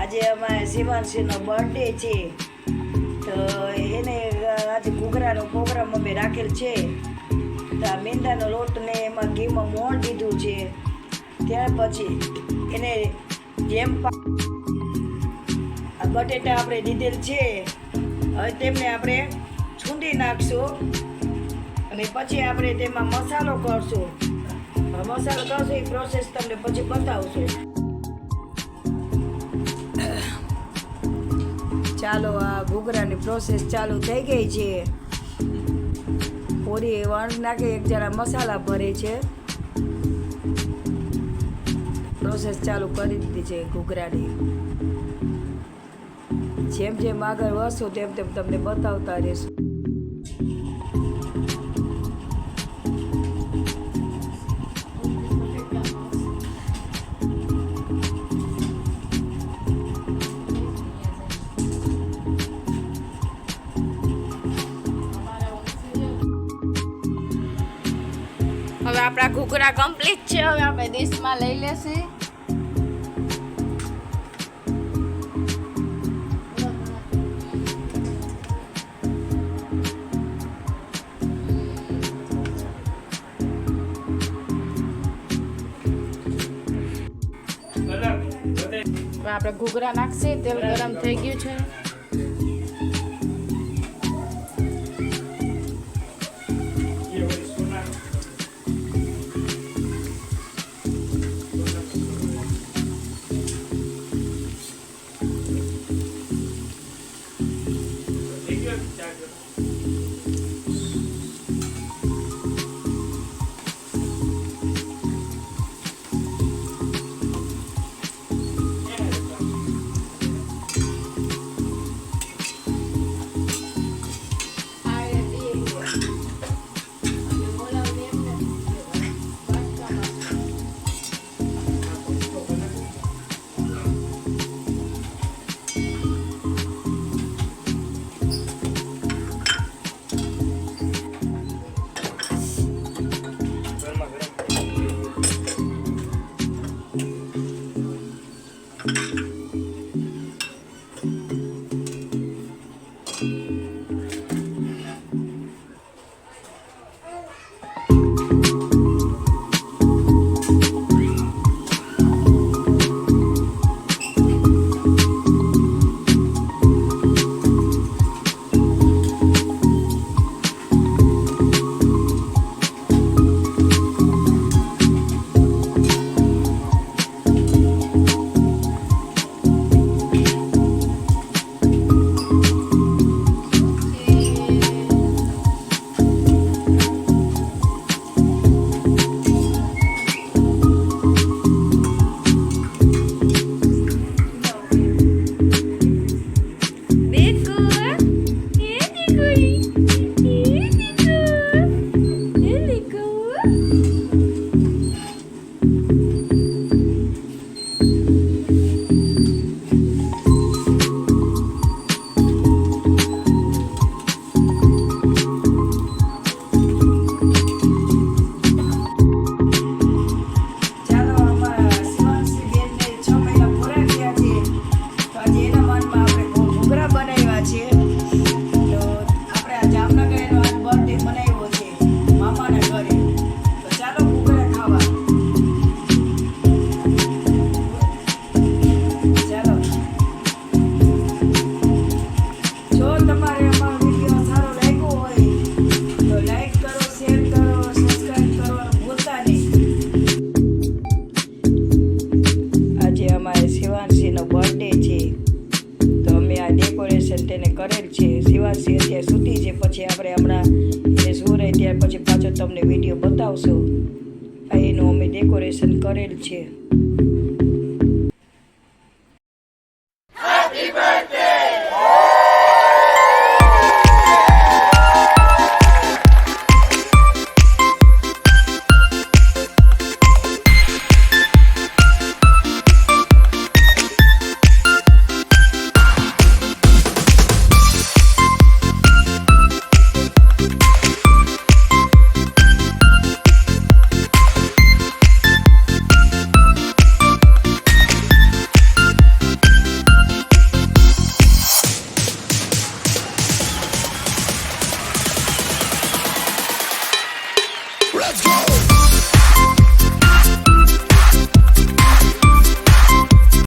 આજે અમારે શિવાંશીનો બર્થડે છે તો એને આજે ઘૂઘરાનો પ્રોગ્રામ અમે રાખેલ છે. તો આ મેંદાનો લોટ ને એમાં ઘીમાં મોણ દીધું છે. ત્યાર પછી એને જેમ બટેટા આપણે દીધેલ છે. હવે તેમને આપણે છૂંદી નાખશું અને પછી આપણે તેમાં મસાલો કરશું. મસાલો કરશું એ પ્રોસેસ તમને પછી બતાવશું. ચાલો આ ઘૂઘરાની પ્રોસેસ ચાલુ થઈ ગઈ છે. પૂરી વણ નાખે એક જરા મસાલા ભરે છે. પ્રોસેસ ચાલુ કરી દીધી છે ઘૂઘરાની. જેમ જેમ આગળ વધશું તેમ તેમ તમને બતાવતા રહેશું. હવે આપણા ઘૂઘરા કમ્પ્લીટ છે. હવે આપણે ડીશમાં લઈ લેશું. આપણે ઘૂઘરા નાખશે. તેલ ગરમ થઈ ગયું છે. તેને કરેલ છે. શિવાંશી અત્યારે સૂતી છે. પછી આપણે હમણાં એને સુવરાય ત્યાર પછી પાછો તમને વિડીયો બતાવશું. એનું અમે ડેકોરેશન કરેલ છે. Let's go.